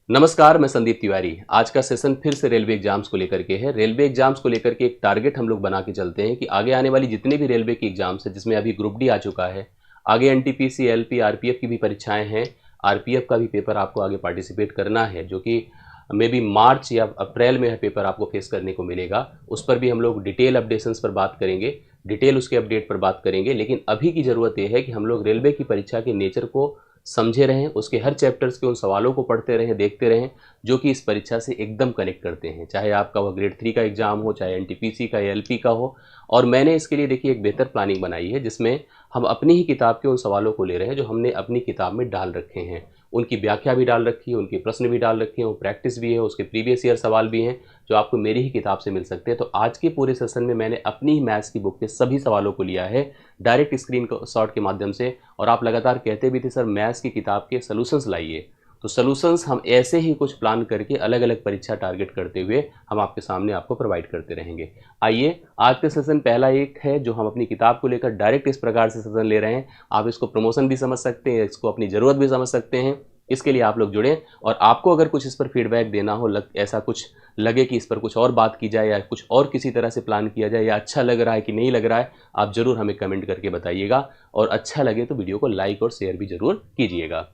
नमस्कार, मैं संदीप तिवारी। आज का सेशन फिर से रेलवे एग्जाम्स को लेकर के है। रेलवे एग्जाम्स को लेकर के एक टारगेट हम लोग बना के चलते हैं कि आगे आने वाली जितनी भी रेलवे की एग्जाम्स है, जिसमें अभी ग्रुप डी आ चुका है, आगे एनटीपीसी, एलपी, आरपीएफ की भी परीक्षाएं हैं। आरपीएफ का भी पेपर आपको आगे पार्टिसिपेट करना है, जो कि मे बी मार्च या अप्रैल में यह पेपर आपको फेस करने को मिलेगा। उस पर भी हम लोग डिटेल अपडेशंस पर बात करेंगे, डिटेल उसके अपडेट पर बात करेंगे। लेकिन अभी की ज़रूरत यह है कि हम लोग रेलवे की परीक्षा के नेचर को समझे रहें, उसके हर चैप्टर्स के उन सवालों को पढ़ते रहें, देखते रहें, जो कि इस परीक्षा से एकदम कनेक्ट करते हैं। चाहे आपका वह ग्रेड 3 का एग्जाम हो, चाहे एनटीपीसी का या एलपी का हो। और मैंने इसके लिए देखिए एक बेहतर प्लानिंग बनाई है, जिसमें हम अपनी ही किताब के उन सवालों को ले रहे हैं जो हमने अपनी किताब में डाल रखे हैं। उनकी व्याख्या भी डाल रखी है, उनके प्रश्न भी डाल रखे हैं, वो प्रैक्टिस भी है, उसके प्रीवियस ईयर सवाल भी हैं जो आपको मेरी ही किताब से मिल सकते हैं। तो आज के पूरे सेशन में मैंने अपनी ही मैथ्स की बुक के सभी सवालों को लिया है डायरेक्ट स्क्रीन शॉट के माध्यम से। और आप लगातार कहते भी थे सर मैथ्स की किताब के सॉल्यूशंस लाइए, तो सॉल्यूशंस हम ऐसे ही कुछ प्लान करके अलग अलग परीक्षा टारगेट करते हुए हम आपके सामने आपको प्रोवाइड करते रहेंगे। आइए, आज का सेशन पहला एक है जो हम अपनी किताब को लेकर डायरेक्ट इस प्रकार से सेशन ले रहे हैं। आप इसको प्रमोशन भी समझ सकते हैं, इसको अपनी ज़रूरत भी समझ सकते हैं। इसके लिए आप लोग जुड़ें, और आपको अगर कुछ इस पर फीडबैक देना हो, ऐसा कुछ लगे कि इस पर कुछ और बात की जाए या कुछ और किसी तरह से प्लान किया जाए, या अच्छा लग रहा है कि नहीं लग रहा है, आप ज़रूर हमें कमेंट करके बताइएगा। और अच्छा लगे तो वीडियो को लाइक और शेयर भी ज़रूर कीजिएगा।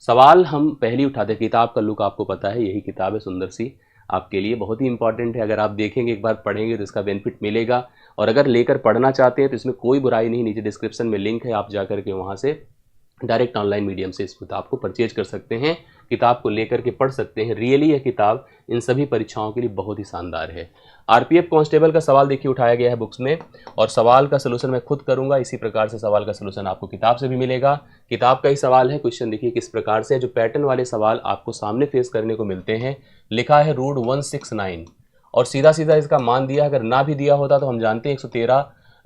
सवाल हम पहले उठाते हैं। किताब का लुक आपको पता है, यही किताब है सुंदर सी, आपके लिए बहुत ही इंपॉर्टेंट है। अगर आप देखेंगे, एक बार पढ़ेंगे तो इसका बेनिफिट मिलेगा। और अगर लेकर पढ़ना चाहते हैं तो इसमें कोई बुराई नहीं, नीचे डिस्क्रिप्शन में लिंक है, आप जाकर के वहाँ से डायरेक्ट ऑनलाइन मीडियम से इस किताब को परचेज कर सकते हैं, किताब को लेकर के पढ़ सकते हैं। रियली यह किताब इन सभी परीक्षाओं के लिए बहुत ही शानदार है। आरपीएफ कांस्टेबल का सवाल देखिए उठाया गया है बुक्स में, और सवाल का सलूशन मैं खुद करूंगा। इसी प्रकार से सवाल का सलूशन आपको किताब से भी मिलेगा। किताब का ही सवाल है। क्वेश्चन देखिए किस प्रकार से, जो पैटर्न वाले सवाल आपको सामने फेस करने को मिलते हैं। लिखा है रूट 169, और सीधा सीधा इसका मान दिया। अगर ना भी दिया होता तो हम जानते हैं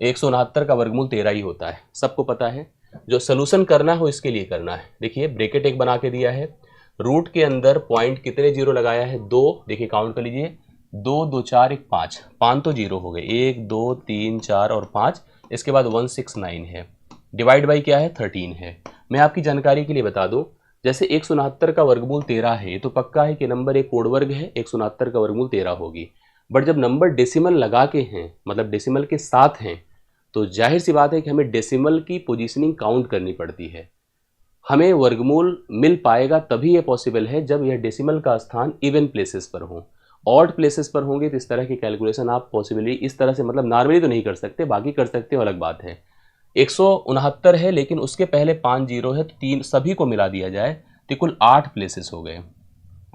169 का वर्गमूल 13 ही होता है, सबको पता है। जो सोल्यूशन करना हो इसके लिए करना है। देखिए ब्रैकेट एक बना के दिया है, रूट के अंदर पॉइंट कितने जीरो लगाया है, 2। देखिए काउंट कर लीजिए, 2 2 4 1 5, 5 तो जीरो हो गए, 1 2 3 4 और 5। इसके बाद 169 है, डिवाइड बाई क्या है, 13 है। मैं आपकी जानकारी के लिए बता दूं, जैसे 169 का वर्गमूल 13 है, तो पक्का है कि नंबर एक कोड वर्ग है, 169 का वर्गमूल 13 होगी। बट जब नंबर डेसिमल लगा के हैं, मतलब डेसिमल के साथ हैं, तो जाहिर सी बात है कि हमें डेसिमल की पोजीशनिंग काउंट करनी पड़ती है। हमें वर्गमूल मिल पाएगा तभी ये पॉसिबल है जब यह डेसिमल का स्थान इवन प्लेसेस पर हो। ऑड प्लेसेस पर होंगे तो इस तरह की कैलकुलेशन आप पॉसिबली इस तरह से, मतलब नॉर्मली तो नहीं कर सकते, बाकी कर सकते हो, अलग बात है। 169 है, लेकिन उसके पहले 5 जीरो है, तो 3 सभी को मिला दिया जाए तो कुल 8 प्लेसेस हो गए।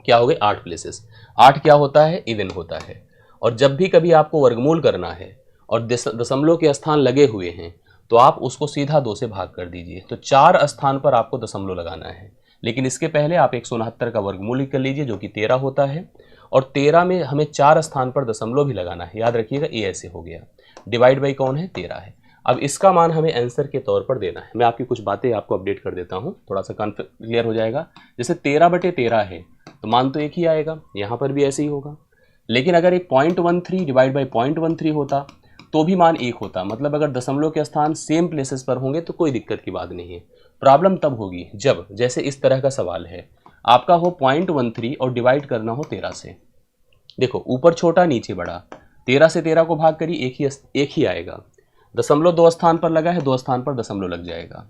क्या हो गए, 8 प्लेसेस। 8 क्या होता है, इवन होता है। और जब भी कभी आपको वर्गमूल करना है और दशमलव के स्थान लगे हुए हैं, तो आप उसको सीधा 2 से भाग कर दीजिए। तो 4 स्थान पर आपको दशमलव लगाना है, लेकिन इसके पहले आप 169 का वर्गमूल कर लीजिए, जो कि 13 होता है। और 13 में हमें 4 स्थान पर दशमलव भी लगाना है, याद रखिएगा, ये ऐसे हो गया। डिवाइड बाई कौन है, 13 है। अब इसका मान हमें आंसर के तौर पर देना है। मैं आपकी कुछ बातें आपको अपडेट कर देता हूँ, थोड़ा सा क्लियर हो जाएगा। जैसे 13/13 है, तो मान तो एक ही आएगा, यहाँ पर भी ऐसे ही होगा। लेकिन अगर एक 0.13 डिवाइड बाई 0.13 होता तो भी मान 1 होता। मतलब अगर दशमलव के स्थान सेम प्लेसेस पर होंगे तो कोई दिक्कत की बात नहीं है। प्रॉब्लम तब होगी जब, जैसे इस तरह का सवाल है, आपका हो 0.13 और डिवाइड करना हो 13 से। देखो ऊपर छोटा नीचे बड़ा, 13 से 13 को भाग करिए, एक ही आएगा। दशमलव 2 स्थान पर लगा है, 2 स्थान पर दशमलव लग जाएगा।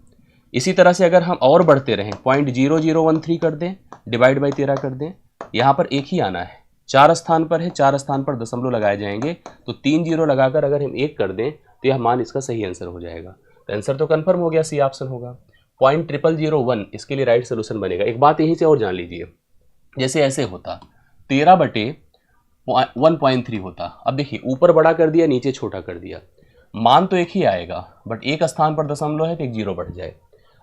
इसी तरह से अगर हम और बढ़ते रहें, 0.0013 कर दें, डिवाइड बाई 13 कर दें, यहाँ पर एक ही आना है। 4 स्थान पर है, 4 स्थान पर दशमलव लगाए जाएंगे, तो 3 जीरो लगाकर अगर हम 1 कर दें तो यह मान इसका सही आंसर हो जाएगा। तो आंसर तो कन्फर्म हो गया, सी ऑप्शन होगा। 0.0001 इसके लिए राइट सोल्यूशन बनेगा। एक बात यहीं से और जान लीजिए, जैसे ऐसे होता 13/1.3 होता। अब देखिए ऊपर बड़ा कर दिया, नीचे छोटा कर दिया, मान तो एक ही आएगा, बट एक स्थान पर दशमलव है तो एक जीरो बढ़ जाए।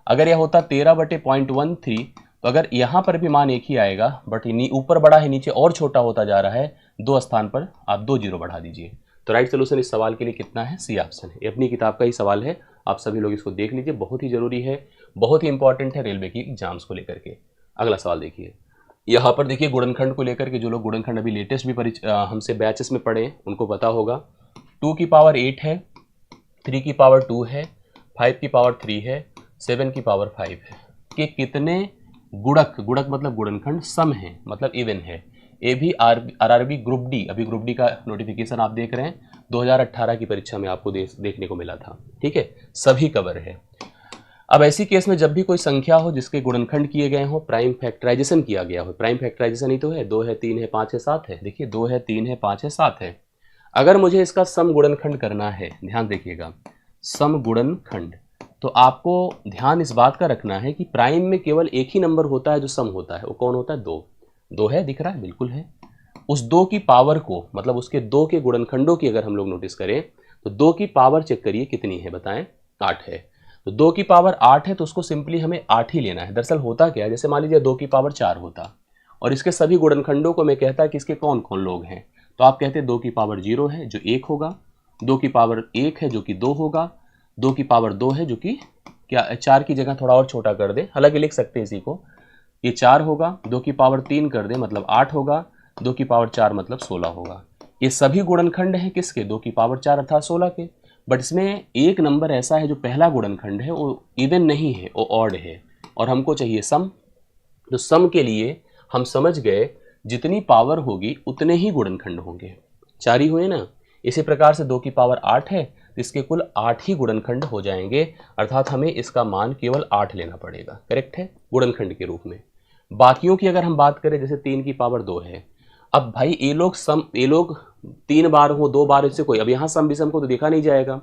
अगर यह होता 13/0.13, तो अगर यहाँ पर भी मान एक ही आएगा, बट ऊपर बड़ा है, नीचे और छोटा होता जा रहा है, 2 स्थान पर आप 2 जीरो बढ़ा दीजिए। तो राइट सोल्यूशन इस सवाल के लिए कितना है, सी ऑप्शन है। ये अपनी किताब का ही सवाल है, आप सभी लोग इसको देख लीजिए, बहुत ही जरूरी है, बहुत ही इंपॉर्टेंट है रेलवे की एग्जाम्स को लेकर के। अगला सवाल देखिए, यहाँ पर देखिए गुणनखंड को लेकर के, जो लोग गुणनखंड अभी लेटेस्ट भी हमसे बैचेस में पढ़े उनको पता होगा। 2 की पावर 8 है, 3 की पावर 2 है, 5 की पावर 3 है, 7 की पावर 5 है, कि कितने गुणक, गुणक मतलब गुणनखंड, सम है मतलब इवन है। ये भी आरआरबी ग्रुप डी, अभी ग्रुप डी का नोटिफिकेशन आप देख रहे हैं, 2018 की परीक्षा में आपको देखने को मिला था। ठीक है, सभी कवर है। अब ऐसी केस में जब भी कोई संख्या हो जिसके गुणनखंड किए गए हो, प्राइम फैक्टराइजेशन किया गया हो, प्राइम फैक्टराइजेशन ही तो है, 2 है 3 है 5 है 7 है, देखिए 2 है 3 है 5 है 7 है। अगर मुझे इसका सम गुणनखंड करना है, ध्यान देखिएगा, सम गुणनखंड, तो आपको ध्यान इस बात का रखना है कि प्राइम में केवल एक ही नंबर होता है जो सम होता है, वो कौन होता है? 2। 2 है, दिख रहा है, बिल्कुल है। उस 2 की पावर को, मतलब उसके 2 के गुणनखंडों की अगर हम लोग नोटिस करें तो 2 की पावर चेक करिए कितनी है, बताएं। 8 है। तो 2 की पावर 8 है तो उसको सिंपली हमें 8 ही लेना है। दरअसल होता क्या है, जैसे मान लीजिए 2 की पावर 4 होता और इसके सभी गुणनखंडों को मैं कहता कि इसके कौन कौन लोग हैं, तो आप कहते 2 की पावर 0 है जो 1 होगा, 2 की पावर 1 है जो कि 2 होगा, 2 की पावर 2 है जो कि क्या, 4 की जगह थोड़ा और छोटा कर दे, हालांकि लिख सकते हैं इसी को, ये 4 होगा, 2 की पावर 3 कर दे मतलब 8 होगा, 2 की पावर 4 मतलब 16 होगा। ये सभी गुणनखंड हैं किसके? 2 की पावर 4 अर्थात 16 के। बट इसमें एक नंबर ऐसा है जो पहला गुणनखंड है वो इवन नहीं है, वो ऑड है और हमको चाहिए सम। तो सम के लिए हम समझ गए जितनी पावर होगी उतने ही गुणनखंड होंगे, 4 ही हुए ना। इसी प्रकार से 2 की पावर 8 है तो इसके कुल 8 ही गुणनखंड हो जाएंगे, अर्थात हमें इसका मान केवल 8 लेना पड़ेगा, करेक्ट है, गुणनखंड के रूप में। बाकियों की अगर हम बात करें, जैसे 3 की पावर 2 है, अब भाई ये लोग 3 बार हो 2 बार, इससे कोई, अब यहाँ सम विषम को तो देखा नहीं जाएगा।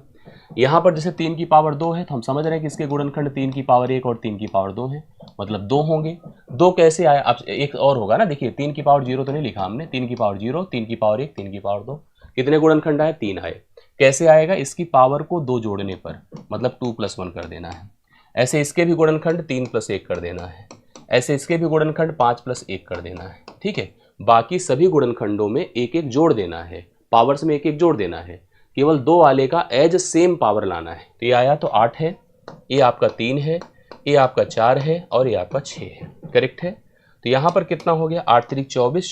यहाँ पर जैसे 3 की पावर 2 है तो हम समझ रहे हैं कि इसके गुणनखंड 3 की पावर 1 और 3 की पावर 2 है, मतलब 2 होंगे। 2 कैसे आए? अब एक और होगा ना, देखिए 3 की पावर 0 तो नहीं लिखा हमने, 3 की पावर 0, 3 की पावर 1, 3 की पावर 2, कितने गुणनखंड आए? 3 आए। कैसे आएगा? इसकी पावर को 2 जोड़ने पर, मतलब 2 + 1 कर देना है। ऐसे इसके भी गुणनखंड 3 + 1 कर देना है, ऐसे इसके भी गुणनखंड 5 + 1 कर देना है। ठीक है, बाकी सभी गुणनखंडों में एक एक जोड़ देना है, पावर्स में एक एक जोड़ देना है, केवल 2 वाले का एज सेम पावर लाना है। तो ये आया तो 8 है, ये आपका 3 है, ये आपका 4 है और ये आपका 6 है, करेक्ट है। तो यहाँ पर कितना हो गया? 8 × 24,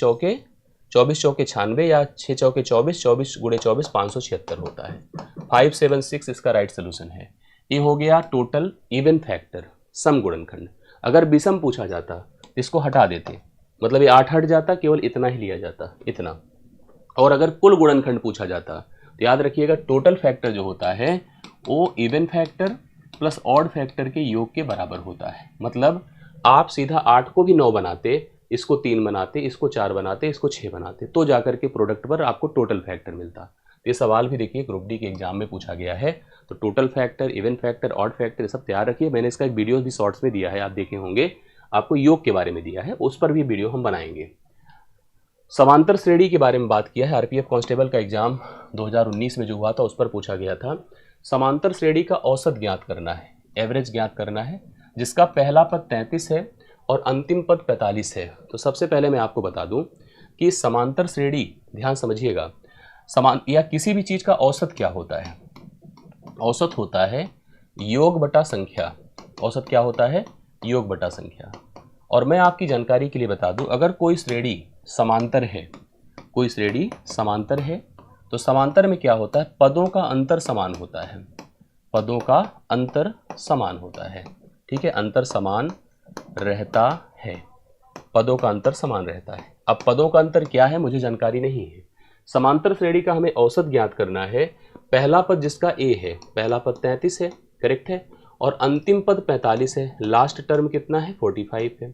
24 चौके 96 या 6 चौके 24, 24 × 24 576 होता है। 576 इसका राइट सोल्यूशन है। ये हो गया टोटल इवन फैक्टर, सम गुणनखंड। अगर विषम पूछा जाता इसको हटा देते, मतलब ये 8 हट जाता, केवल इतना ही लिया जाता, इतना। और अगर कुल गुणनखंड पूछा जाता तो याद रखिएगा टोटल फैक्टर जो होता है वो even factor plus odd factor के योग के बराबर होता है। मतलब आप सीधा 8 को भी 9 बनाते, इसको 3 बनाते, इसको 4 बनाते, इसको 6 बनाते, तो जाकर के प्रोडक्ट पर आपको टोटल फैक्टर मिलता। ये सवाल भी देखिए ग्रुप डी के एग्जाम में पूछा गया है। तो total factor, even factor, odd factor, सब तैयार रखिए। मैंने इसका एक वीडियो भी शॉर्ट्स में दिया है, आप देखे होंगे, आपको योग के बारे में दिया है, उस पर भी वीडियो हम बनाएंगे। समांतर श्रेणी के बारे में बात किया है। आरपीएफ कांस्टेबल का एग्जाम 2019 में जो हुआ था उस पर पूछा गया था। समांतर श्रेणी का औसत ज्ञात करना है, एवरेज ज्ञात करना है, जिसका पहला पद 33 है और अंतिम पद 45 है। तो सबसे पहले मैं आपको बता दूं कि समांतर श्रेणी, ध्यान समझिएगा, समान या किसी भी चीज़ का औसत क्या होता है? औसत होता है योग बटा संख्या। औसत क्या होता है? योग बटा संख्या। और मैं आपकी जानकारी के लिए बता दूं, अगर कोई श्रेणी समांतर है, कोई श्रेणी समांतर है, तो समांतर में क्या होता है? पदों का अंतर समान होता है, पदों का अंतर समान होता है। ठीक है, अंतर समान रहता है, पदों का अंतर समान रहता है। अब पदों का अंतर क्या है मुझे जानकारी नहीं है। समांतर श्रेणी का हमें औसत ज्ञात करना है। पहला पद जिसका ए है, पहला पद 33 है, करेक्ट है, और अंतिम पद 45 है, लास्ट टर्म कितना है? 45 है।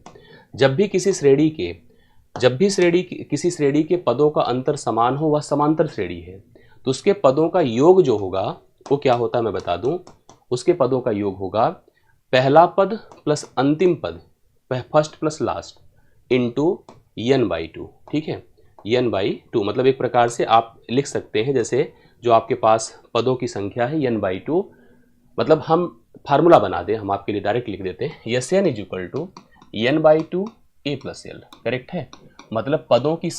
जब भी किसी श्रेणी के पदों का अंतर समान हो वह समांतर श्रेणी है। तो उसके पदों का योग जो होगा वो क्या होता है मैं बता दूं, उसके पदों का योग होगा पहला पद प्लस अंतिम पद, first plus last, into n/2। ठीक है, n/2, मतलब एक प्रकार से आप लिख सकते हैं, जैसे जो आपके पास पदों की संख्या है n/2, मतलब हम फार्मूला बना दें, हम आपके लिए डायरेक्ट लिख देते हैं, Sn = n/2 a + l, correct है। मतलब पदों की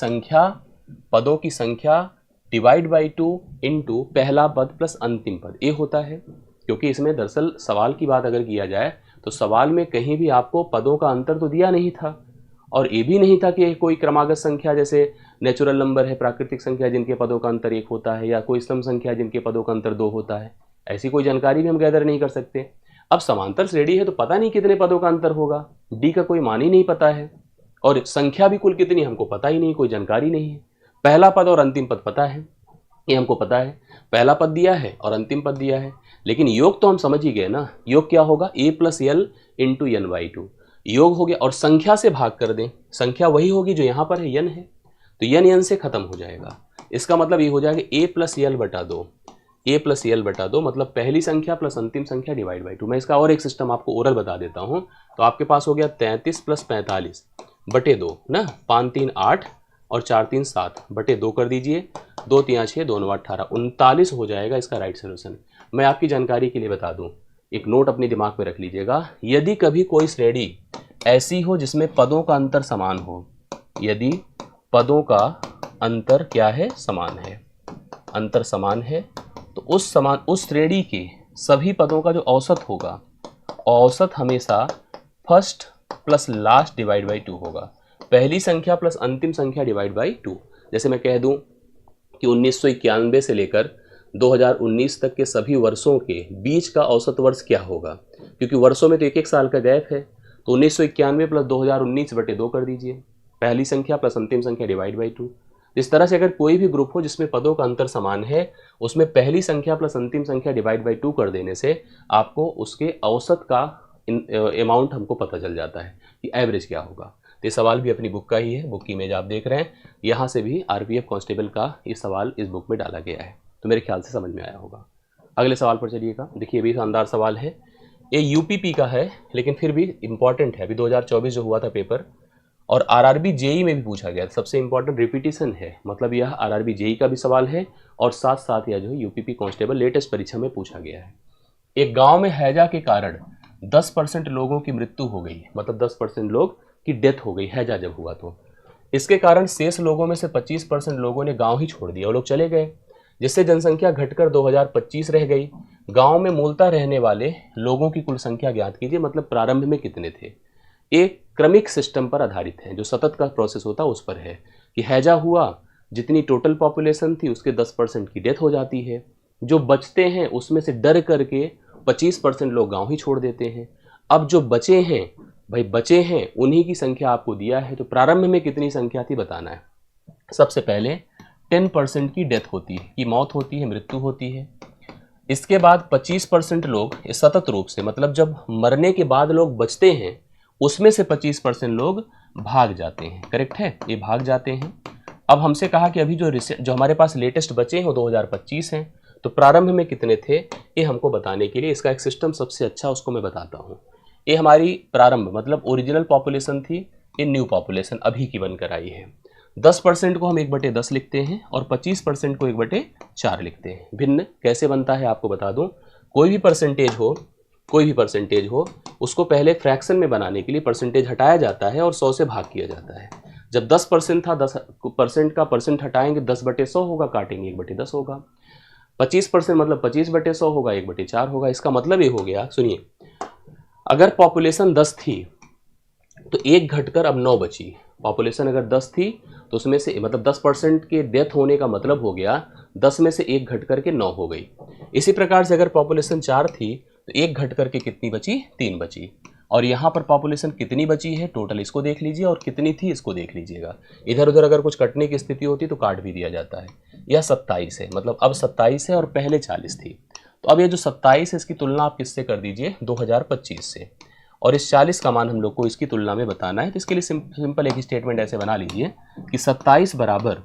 संख्या डिवाइड बाई 2 इंटू पहला पद प्लस अंतिम पद, ए होता है। क्योंकि इसमें दरअसल सवाल की बात अगर किया जाए तो सवाल में कहीं भी आपको पदों का अंतर तो दिया नहीं था, और ये भी नहीं था कि कोई क्रमागत संख्या जैसे नेचुरल नंबर है, प्राकृतिक संख्या जिनके पदों का अंतर 1 होता है, या कोई सम संख्या जिनके पदों का अंतर 2 होता है, ऐसी कोई जानकारी भी हम गैदर नहीं कर सकते। अब समांतर श्रेणी है तो पता नहीं कितने पदों का अंतर होगा, डी का कोई मान ही नहीं पता है, और संख्या भी कुल कितनी हमको पता ही नहीं, कोई जानकारी नहीं है। पहला पद और अंतिम पद पता है, ये हमको पता है, पहला पद दिया है और अंतिम पद दिया है, लेकिन योग तो हम समझ ही गए ना, योग क्या होगा, a plus l into n by two, योग हो गया, और संख्या से भाग कर दें, संख्या वही होगी जो यहाँ पर है, यन है, तो यन यन से खत्म हो जाएगा। इसका मतलब ये हो जाएगा ए प्लस एल बटा दो, ए प्लस एल बटा दो, मतलब पहली संख्या प्लस अंतिम संख्या डिवाइड बाई टू। मैं इसका और एक सिस्टम आपको ओरल बता देता हूँ। तो आपके पास हो गया 33 प्लस 45 बटे 2 ना, 5 3 8 और 4 3 7 बटे 2 कर दीजिए, 2 3 6 2 9 18, 39 हो जाएगा इसका राइट सोल्यूशन। मैं आपकी जानकारी के लिए बता दूं, एक नोट अपने दिमाग में रख लीजिएगा, यदि कभी कोई श्रेणी ऐसी हो जिसमें पदों का अंतर समान हो, यदि पदों का अंतर क्या है, समान है, अंतर समान है, तो उस श्रेणी के सभी पदों का जो औसत होगा, औसत हमेशा first plus last divide by 2 होगा, पहली संख्या प्लस अंतिम संख्या डिवाइड बाई 2। जैसे मैं कह दूं कि 1991 से लेकर 2019 तक के सभी वर्षों के बीच का औसत वर्ष क्या होगा, क्योंकि वर्षों में तो एक एक साल का गैप है, तो 1991 प्लस 2019 बटे 2 कर दीजिए, पहली संख्या प्लस अंतिम संख्या डिवाइड बाई 2। इस तरह से अगर कोई भी ग्रुप हो जिसमें पदों का अंतर समान है, उसमें पहली संख्या प्लस अंतिम संख्या डिवाइड बाई 2 कर देने से आपको उसके औसत का अमाउंट हमको पता चल जाता है कि एवरेज क्या होगा। तो ये सवाल भी अपनी बुक का ही है, बुक की इमेज आप देख रहे हैं, यहाँ से भी आरपीएफ कांस्टेबल का ये सवाल इस बुक में डाला गया है, तो मेरे ख्याल से समझ में आया होगा। अगले सवाल पर चलिएगा, देखिए भी शानदार सवाल है, ये यूपीपी का है लेकिन फिर भी इम्पॉर्टेंट है, अभी 2024 जो हुआ था पेपर, और आरआरबी जेई में भी पूछा गया, सबसे इंपॉर्टेंट रिपीटिशन है, मतलब यह आरआरबी जेई का भी सवाल है और साथ साथ यह जो है यूपीपी कांस्टेबल लेटेस्ट परीक्षा में पूछा गया है। एक गांव में हैजा के कारण 10% लोगों की मृत्यु हो गई, मतलब 10% लोग की डेथ हो गई हैजा जब हुआ तो, इसके कारण शेष लोगों में से 25% लोगों ने गांव ही छोड़ दिया, वो लोग चले गए, जिससे जनसंख्या घटकर 2025 रह गई। गांव में मूलतः रहने वाले लोगों की कुल संख्या ज्ञात कीजिए, मतलब प्रारंभ में कितने थे। एक क्रमिक सिस्टम पर आधारित है, जो सतत का प्रोसेस होता है उस पर है, कि हैजा हुआ, जितनी टोटल पॉपुलेशन थी उसके 10% की डेथ हो जाती है, जो बचते हैं उसमें से डर करके 25% लोग गांव ही छोड़ देते हैं। अब जो बचे हैं, भाई बचे हैं उन्हीं की संख्या आपको दिया है, तो प्रारंभ में कितनी संख्या थी बताना है। सबसे पहले 10% की डेथ होती है, की मौत होती है, मृत्यु होती है। इसके बाद 25% लोग सतत रूप से, मतलब जब मरने के बाद लोग बचते हैं उसमें से 25% लोग भाग जाते हैं, करेक्ट है, ये भाग जाते हैं। अब हमसे कहा कि अभी जो हमारे पास लेटेस्ट बचे हैं वो 2025 हैं, तो प्रारंभ में कितने थे ये हमको बताने के लिए इसका एक सिस्टम सबसे अच्छा उसको मैं बताता हूँ। ये हमारी प्रारंभ मतलब ओरिजिनल पॉपुलेशन थी, ये न्यू पॉपुलेशन अभी की बनकर आई है। 10% को हम 1/10 लिखते हैं और 25% को 1/4 लिखते हैं। भिन्न कैसे बनता है आपको बता दूं, कोई भी परसेंटेज हो उसको पहले फ्रैक्शन में बनाने के लिए परसेंटेज हटाया जाता है और 100 से भाग किया जाता है। जब 10% था, 10% का परसेंट हटाएंगे 10/100 होगा, काटेंगे 1/10 होगा। 25% मतलब 25/100 होगा, 1/4 होगा। इसका मतलब ये हो गया, सुनिए, अगर पॉपुलेशन 10 थी तो 1 घटकर अब 9 बची। पॉपुलेशन अगर 10 थी तो उसमें से मतलब 10% के डेथ होने का मतलब हो गया 10 में से 1 घट करके 9 हो गई। इसी प्रकार से अगर पॉपुलेशन 4 थी तो 1 घट करके कितनी बची, 3 बची। और यहाँ पर पॉपुलेशन कितनी बची है टोटल, इसको देख लीजिए, और कितनी थी इसको देख लीजिएगा। इधर उधर अगर कुछ कटने की स्थिति होती तो काट भी दिया जाता है। यह 27 है, मतलब अब 27 है और पहले 40 थी। तो अब ये जो 27 है इसकी तुलना आप किससे कर दीजिए, 2025 से, और इस 40 का मान हम लोग को इसकी तुलना में बताना है। तो इसके लिए सिंपल एक स्टेटमेंट ऐसे बना लीजिए कि 27 बराबर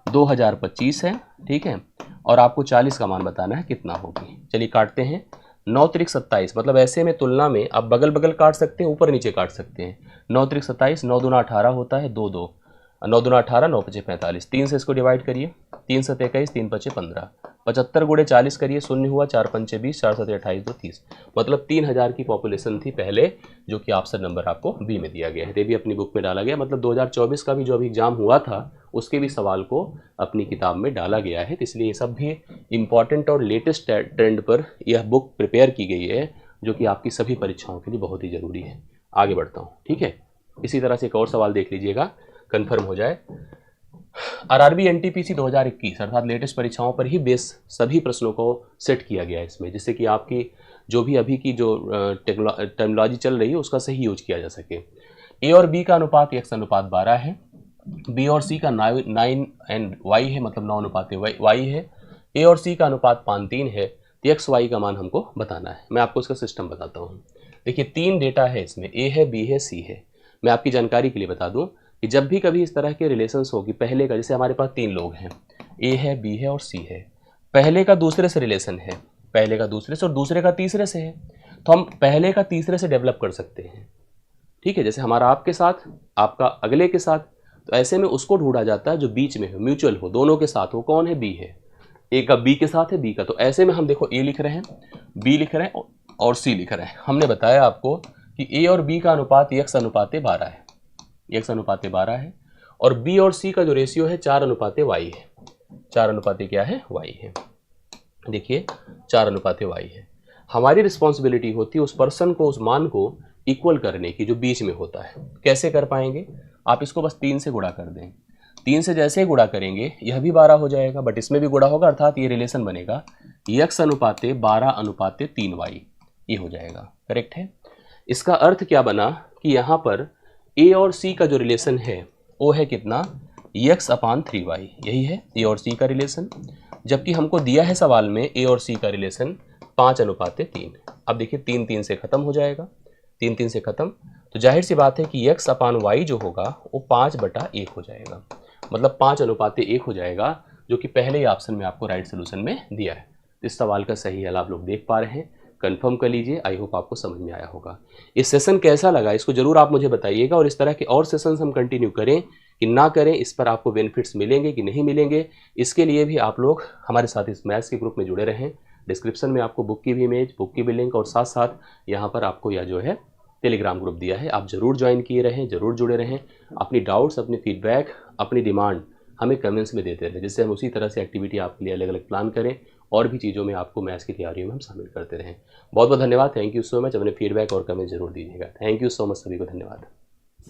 2025 है, ठीक है, और आपको 40 का मान बताना है कितना होगी। चलिए काटते हैं, 9 त्रिक 27, मतलब ऐसे में तुलना में आप बगल बगल काट सकते हैं, ऊपर नीचे काट सकते हैं। 9 त्रिक 27, 9 दूना 18 होता है, 2 2, 9 दूना 18, 9 पचे 45, 3 से इसको डिवाइड करिए, 3 7 21, 3 पचे 15, 75 गुणे 40 करिए, शून्य हुआ, 4 पंचे 20, 4 7 28, 2 30, मतलब 3000 की पॉपुलेशन थी पहले, जो कि ऑप्शन नंबर आपको बी में दिया गया है। ये भी अपनी बुक में डाला गया, मतलब 2024 का भी जो अभी एग्जाम हुआ था उसके भी सवाल को अपनी किताब में डाला गया है। तो इसलिए ये सब भी इम्पॉर्टेंट और लेटेस्ट ट्रेंड पर यह बुक प्रिपेयर की गई है, जो कि आपकी सभी परीक्षाओं के लिए बहुत ही ज़रूरी है। आगे बढ़ता हूँ, ठीक है। इसी तरह से एक और सवाल देख लीजिएगा, कन्फर्म हो जाए। आरआरबी एनटीपीसी 2021 अर्थात लेटेस्ट परीक्षाओं पर ही बेस सभी प्रश्नों को सेट किया गया है इसमें, जिससे कि आपकी जो भी अभी की जो टर्मिनोलॉजी चल रही है उसका सही यूज किया जा सके। ए और बी का अनुपात x अनुपात 12 है, बी और सी का 9 एंड y है, मतलब 9 अनुपात y है। ए और सी का अनुपात 5:3 है, तो एक्स वाई का मान हमको बताना है। मैं आपको इसका सिस्टम बताता हूँ। देखिए 3 डेटा है इसमें, ए है, बी है, सी है। मैं आपकी जानकारी के लिए बता दूं कि जब भी कभी इस तरह के रिलेशंस होगी, पहले का, जैसे हमारे पास 3 लोग हैं, ए है, बी है और सी है, पहले का दूसरे से रिलेशन है, पहले का दूसरे से और दूसरे का तीसरे से है, तो हम पहले का तीसरे से डेवलप कर सकते हैं। ठीक है, जैसे हमारा आपके साथ, आपका अगले के साथ, तो ऐसे में उसको ढूंढा जाता है जो बीच में हो, म्यूचुअल हो, दोनों के साथ हो। कौन है? बी है। ए का बी के साथ है, बी का, तो ऐसे में हम देखो ए लिख रहे हैं, बी लिख रहे हैं और सी लिख रहे हैं। हमने बताया आपको कि ए और बी का अनुपात x अनुपात 12 है, x अनुपात 12 है, और बी और सी का जो रेशियो है 4 अनुपात y है। 4 अनुपात क्या है? y है। देखिए 4 अनुपात y है। हमारी रिस्पॉन्सिबिलिटी होती है उस पर्सन को, उस मान को इक्वल करने की जो बीच में होता है। कैसे कर पाएंगे? आप इसको बस 3 से गुणा कर दें। 3 से जैसे ही गुणा करेंगे यह भी 12 हो जाएगा, बट इसमें भी गुणा होगा, अर्थात ये रिलेशन बनेगा x अनुपात 12 अनुपात 3y, ये हो जाएगा। करेक्ट है। इसका अर्थ क्या बना कि यहाँ पर a और c का जो रिलेशन है वो है कितना? x अपान 3y, यही है a और c का रिलेशन। जबकि हमको दिया है सवाल में a और c का रिलेशन 5 अनुपात 3। अब देखिए 3 3 से खत्म हो जाएगा, 3 3 से खत्म, तो जाहिर सी बात है कि x अपान y जो होगा वो 5/1 हो जाएगा, मतलब 5 अनुपात 1 हो जाएगा, जो कि पहले ही ऑप्शन में आपको राइट सोल्यूशन में दिया है। इस सवाल का सही हल आप लोग देख पा रहे हैं, कंफर्म कर लीजिए। आई होप आपको समझ में आया होगा। इस सेशन कैसा लगा इसको जरूर आप मुझे बताइएगा, और इस तरह के और सेशंस हम कंटिन्यू करें कि ना करें, इस पर आपको बेनिफिट्स मिलेंगे कि नहीं मिलेंगे, इसके लिए भी आप लोग हमारे साथ इस मैथ्स के ग्रुप में जुड़े रहें। डिस्क्रिप्शन में आपको बुक की भी इमेज, बुक की भी लिंक, और साथ साथ यहाँ पर आपको यह जो है टेलीग्राम ग्रुप दिया है, आप जरूर ज्वाइन किए रहें, जरूर जुड़े रहें। अपनी डाउट्स, अपनी फीडबैक, अपनी डिमांड हमें कमेंट्स में देते रहें, जिससे हम उसी तरह से एक्टिविटी आपके लिए अलग अलग प्लान करें और भी चीज़ों में आपको मैथ्स की तैयारियों में हम शामिल करते रहें। बहुत बहुत धन्यवाद, थैंक यू सो मच। अपने फीडबैक और कमेंट जरूर दीजिएगा। थैंक यू सो मच, सभी को धन्यवाद।